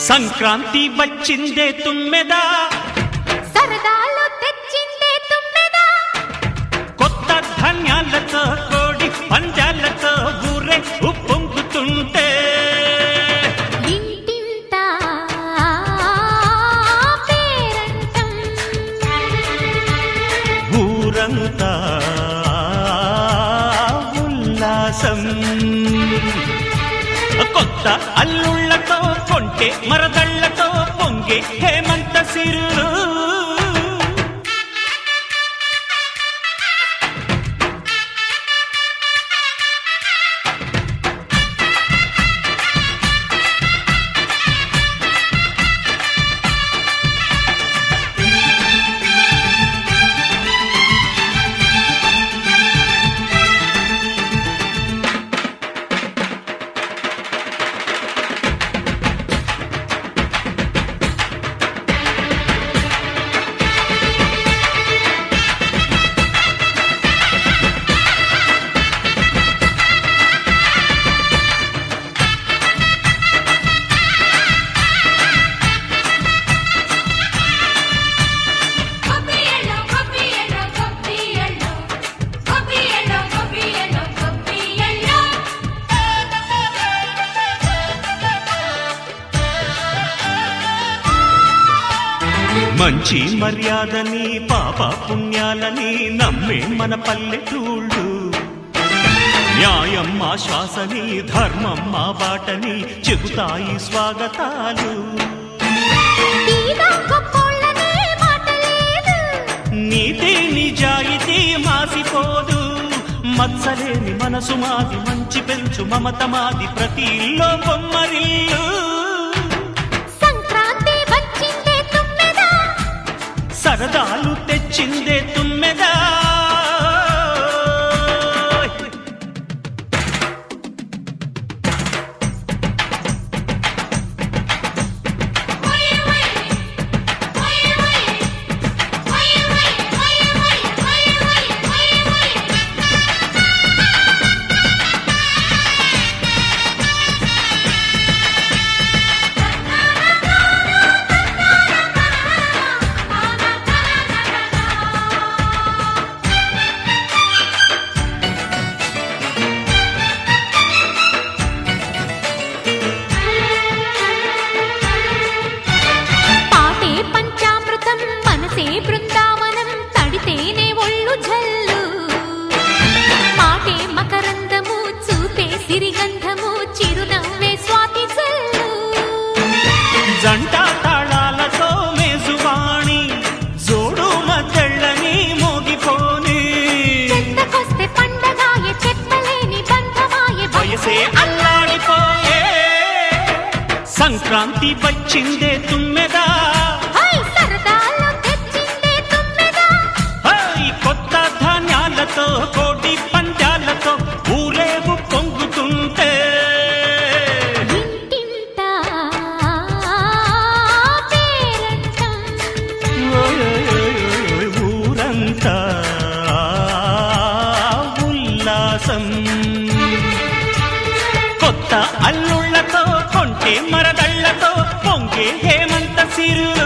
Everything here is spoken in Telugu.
సంక్రాంతి వచ్చిందే తుమ్మెదా, సరదాలు తెచ్చిందే తుమ్మెదా, కొత్త ధాన్యాలతో కోడి పందాలతో ఊరే ఉప్పొంగుతుంటే ఇంటింట పేరంటం, ఊరంతా ఉల్లాసం. కొత్త అల్లుళ్లతో కొంటే మరదళ్లతో పొంగే హేమంత సిరులు. మంచి మర్యాదని పాప పుణ్యాలని నమ్మే మన పల్లెటూళ్ళు, న్యాయం మా శ్వాసని ధర్మం మా బాటని చెబుతాయి స్వాగతాలు. నీతి నిజాయితీ మాసిపోదు, మత్సలేని మనసు మాది, మంచి పెంచు మమత మాది, ప్రతి ఇల్లో బొమ్మరిల్లు. సరదాలు తెచ్చిందే తుమ్మెదా, బృందావనం తడితేనే ఒళ్ళు జల్లు, మాటే మకరందము చూపే సిరిగంధము, చిరునవ్వే స్వాతి జల్లు. జంట తాళాలతో మేజువాణి జోడు మద్దళ్ళని మోగిపోని, చెత్తకొస్తే పండగాయ చెత్తలేని బంధమాయ, వయసే అల్లాడిపోయే. సంక్రాంతి వచ్చిందే తుమ్మెదా, కోటి పందాలతో ఊరేగు పొంగుతుంటే ఇంటింట పేరంటం, ఊరంతా ఉల్లాసం. కొత్త అల్లుళ్లతో కొంటే మరదళ్లతో పొంగే హేమంత సిరు.